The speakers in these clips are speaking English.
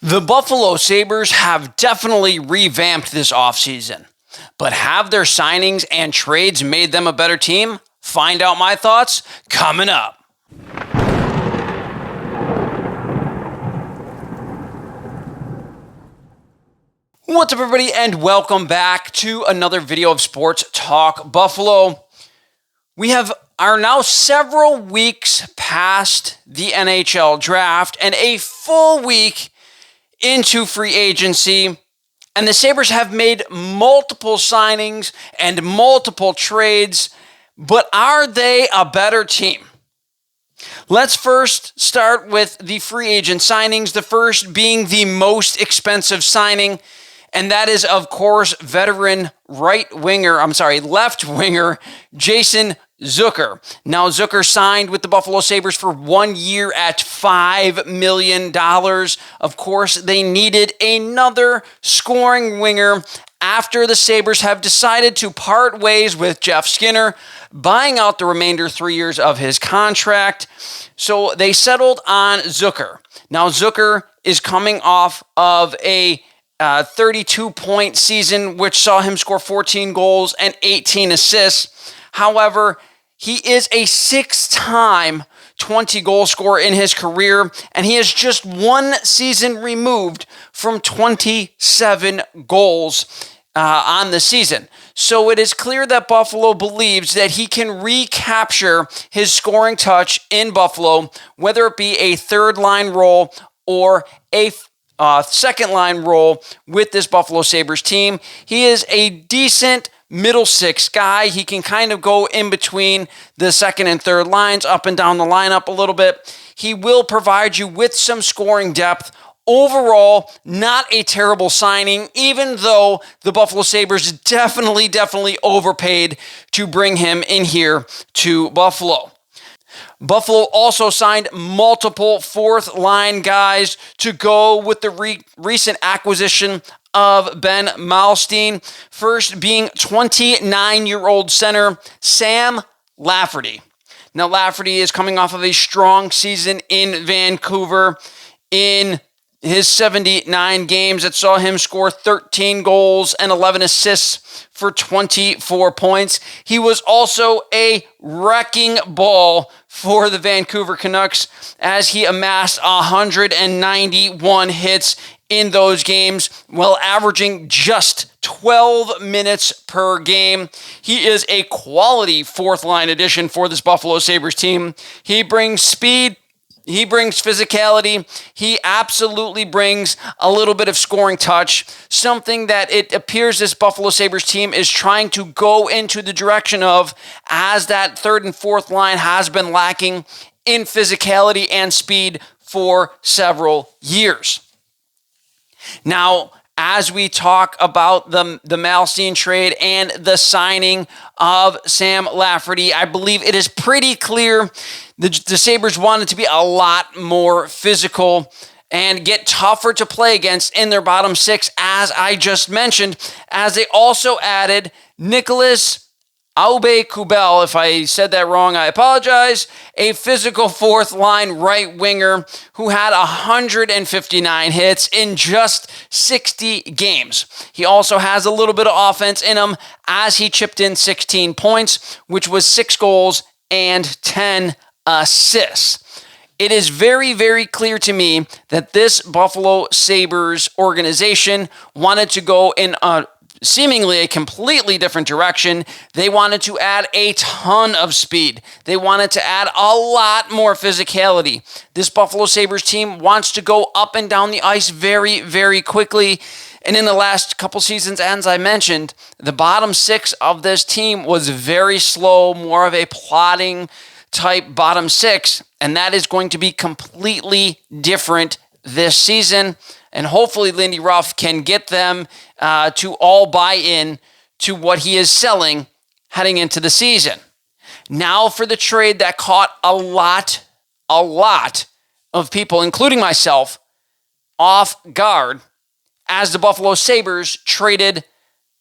The Buffalo Sabres have definitely revamped this offseason, but have their signings and trades made them a better team? Find out my thoughts coming up. What's up, everybody, and welcome back to another video of Sports Talk Buffalo. We are now several weeks past the NHL draft and a full week into free agency, and the Sabres have made multiple signings and multiple trades, but are they a better team? Let's first start with the free agent signings, the first being the most expensive signing, and that is, of course, veteran left winger Jason Zucker. Now, Zucker signed with the Buffalo Sabres for 1 year at $5 million. Of course, they needed another scoring winger after the Sabres have decided to part ways with Jeff Skinner, buying out the remainder 3 years of his contract. So they settled on Zucker. Now, Zucker is coming off of a 32-point season, which saw him score 14 goals and 18 assists. However, he is a six-time 20-goal scorer in his career, and he is just one season removed from 27 goals on the season. So it is clear that Buffalo believes that he can recapture his scoring touch in Buffalo, whether it be a third-line role or a second-line role with this Buffalo Sabres team. He is a decent middle six guy. He can kind of go in between the second and third lines, up and down the lineup a little bit. He will provide you with some scoring depth. Overall, not a terrible signing, even though the Buffalo Sabres definitely overpaid to bring him in here to Buffalo. Buffalo also signed multiple fourth-line guys to go with the recent acquisition of Ben Malstein, first being 29-year-old center Sam Lafferty. Now, Lafferty is coming off of a strong season in Vancouver. In his 79 games that saw him score 13 goals and 11 assists for 24 points. He was also a wrecking ball for the Vancouver Canucks as he amassed 191 hits in those games while averaging just 12 minutes per game. He is a quality fourth-line addition for this Buffalo Sabres team. He brings speed. He brings physicality. He absolutely brings a little bit of scoring touch, something that it appears this Buffalo Sabres team is trying to go into the direction of, as that third and fourth line has been lacking in physicality and speed for several years. Now, as we talk about the Malstein trade and the signing of Sam Lafferty, I believe it is pretty clear the Sabres wanted to be a lot more physical and get tougher to play against in their bottom six, as I just mentioned, as they also added Nicholas Aube-Kubel. If I said that wrong, I apologize. A physical fourth-line right winger who had 159 hits in just 60 games. He also has a little bit of offense in him as he chipped in 16 points, which was 6 goals and 10 assists. It is very clear to me that this Buffalo Sabres organization wanted to go in seemingly a completely different direction. They wanted to add a ton of speed. They wanted to add a lot more physicality. This Buffalo Sabres team wants to go up and down the ice very quickly. And in the last couple seasons, as I mentioned, the bottom six of this team was very slow, more of a plodding type bottom six. And that is going to be completely different this season. And hopefully Lindy Ruff can get them to all buy in to what he is selling heading into the season. Now for the trade that caught a lot of people, including myself, off guard, as the Buffalo Sabres traded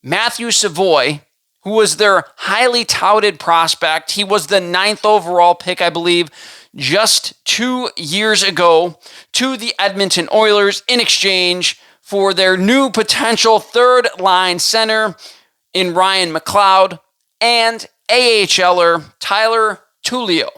Matthew Savoie who was their highly touted prospect. He was the 9th overall pick, I believe, just 2 years ago to the Edmonton Oilers in exchange for their new potential third-line center in Ryan McLeod and AHLer Tyler Tullio.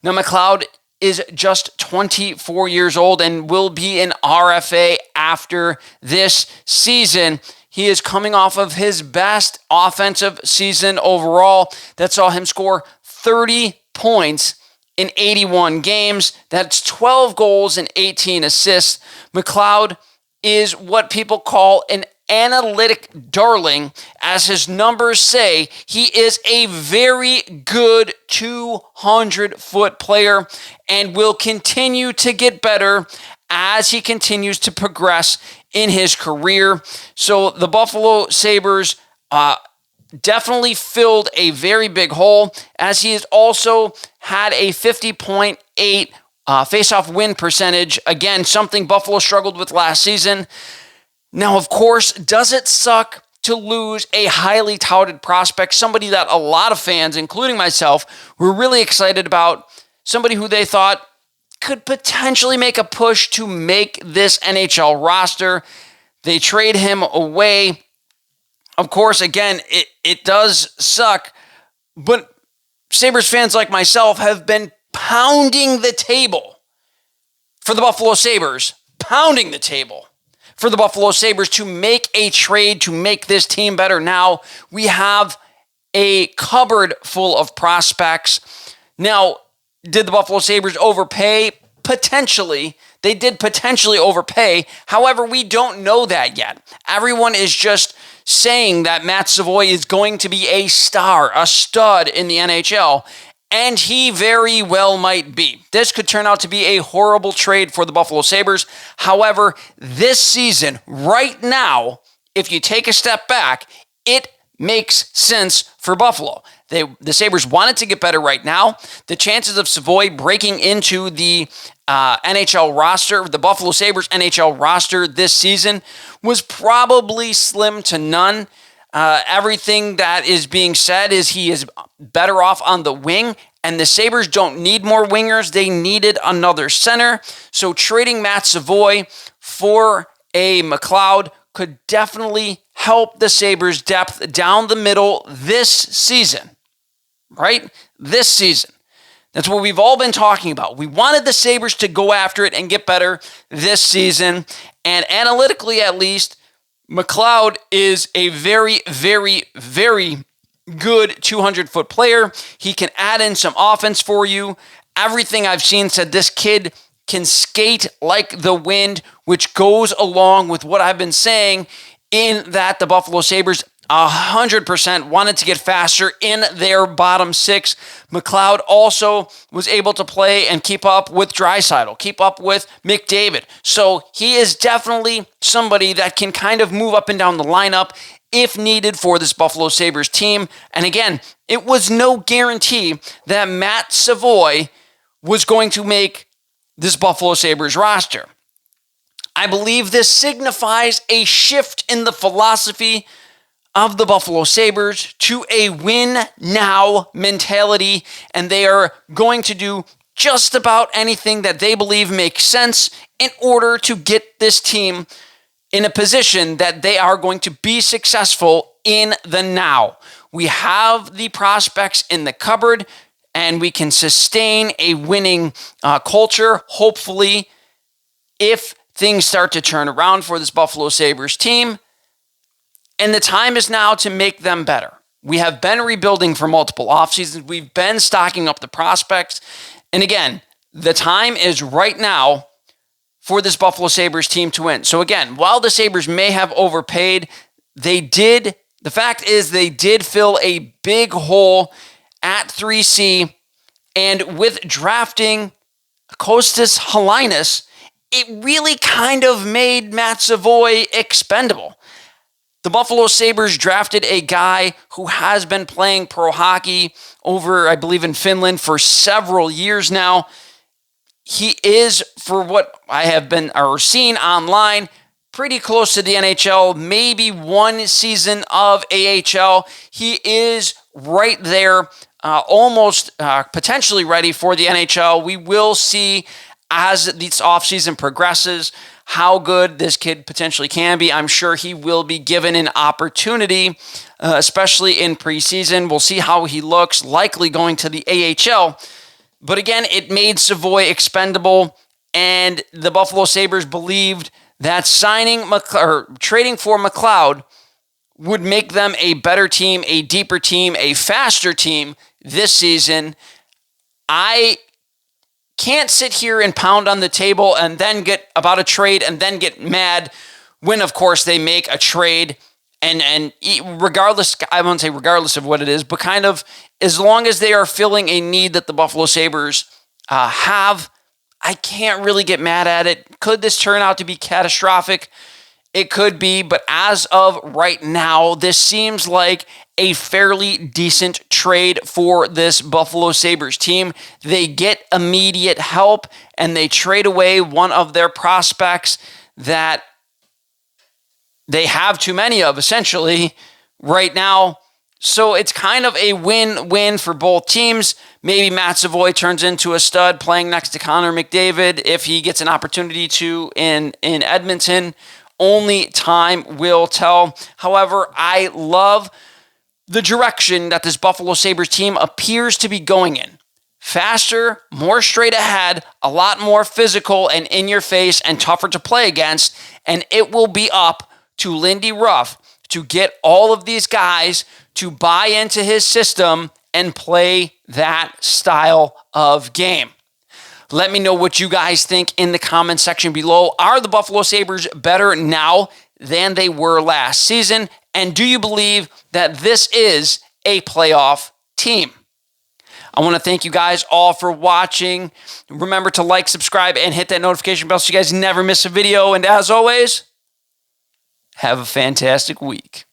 Now, McLeod is just 24 years old and will be an RFA after this season. He is coming off of his best offensive season overall that saw him score 30 points in 81 games. That's 12 goals and 18 assists. McLeod is what people call an analytic darling. As his numbers say, he is a very good 200-foot player and will continue to get better as he continues to progress in his career. So the Buffalo Sabres definitely filled a very big hole, as he has also had a 50.8 face-off win percentage. Again, something Buffalo struggled with last season. Now, of course, does it suck to lose a highly touted prospect, somebody that a lot of fans, including myself, were really excited about, somebody who they thought could potentially make a push to make this NHL roster? They trade him away. Of course, again, it does suck, but Sabres fans like myself have been pounding the table for the Buffalo Sabres, pounding the table for the Buffalo Sabres to make a trade to make this team better. Now we have a cupboard full of prospects. Now, did the Buffalo Sabres overpay? Potentially. They did potentially overpay. However, we don't know that yet. Everyone is just saying that Matt Savoy is going to be a star, a stud in the NHL, and he very well might be. This could turn out to be a horrible trade for the Buffalo Sabres. However, this season, right now, if you take a step back, it makes sense for Buffalo. The Sabres wanted to get better right now. The chances of Savoy breaking into the NHL roster, the Buffalo Sabres NHL roster this season, was probably slim to none. Everything that is being said is he is better off on the wing, and the Sabres don't need more wingers. They needed another center. So trading Matt Savoy for a McLeod could definitely help the Sabres' depth down the middle this season, right? This season. That's what we've all been talking about. We wanted the Sabres to go after it and get better this season. And analytically, at least, McLeod is a very, very, very good 200-foot player. He can add in some offense for you. Everything I've seen said this kid can skate like the wind, which goes along with what I've been saying in that the Buffalo Sabres 100% wanted to get faster in their bottom six. McLeod also was able to play and keep up with Draisaitl, keep up with McDavid. So he is definitely somebody that can kind of move up and down the lineup if needed for this Buffalo Sabres team. And again, it was no guarantee that Matt Savoy was going to make this Buffalo Sabres roster. I believe this signifies a shift in the philosophy of the Buffalo Sabres to a win-now mentality, and they are going to do just about anything that they believe makes sense in order to get this team in a position that they are going to be successful in the now. We have the prospects in the cupboard, and we can sustain a winning culture, hopefully, if things start to turn around for this Buffalo Sabres team. And the time is now to make them better. We have been rebuilding for multiple offseasons. We've been stocking up the prospects. And again, the time is right now for this Buffalo Sabres team to win. So again, while the Sabres may have overpaid, the fact is they did fill a big hole at 3C. And with drafting Kostas Helainis, it really kind of made Matt Savoy expendable. The Buffalo Sabres drafted a guy who has been playing pro hockey over, I believe, in Finland for several years now. He is, for what I have been or seen online, pretty close to the NHL, maybe one season of AHL. He is right there, almost potentially ready for the NHL. We will see as this offseason progresses how good this kid potentially can be. I'm sure he will be given an opportunity, especially in preseason. We'll see how he looks, likely going to the AHL. But again, it made Savoy expendable, and the Buffalo Sabres believed that trading for McLeod would make them a better team, a deeper team, a faster team this season. I can't sit here and pound on the table and then get about a trade and then get mad when, of course, they make a trade. And regardless, I won't say regardless of what it is, but kind of as long as they are filling a need that the Buffalo Sabres have, I can't really get mad at it. Could this turn out to be catastrophic? It could be, but as of right now, this seems like a fairly decent trade for this Buffalo Sabres team. They get immediate help, and they trade away one of their prospects that they have too many of, essentially, right now. So it's kind of a win-win for both teams. Maybe Matt Savoy turns into a stud playing next to Connor McDavid if he gets an opportunity to in Edmonton. Only time will tell. However, I love the direction that this Buffalo Sabres team appears to be going in. Faster, more straight ahead, a lot more physical and in your face and tougher to play against. And it will be up to Lindy Ruff to get all of these guys to buy into his system and play that style of game. Let me know what you guys think in the comment section below. Are the Buffalo Sabres better now than they were last season? And do you believe that this is a playoff team? I want to thank you guys all for watching. Remember to like, subscribe, and hit that notification bell so you guys never miss a video. And as always, have a fantastic week.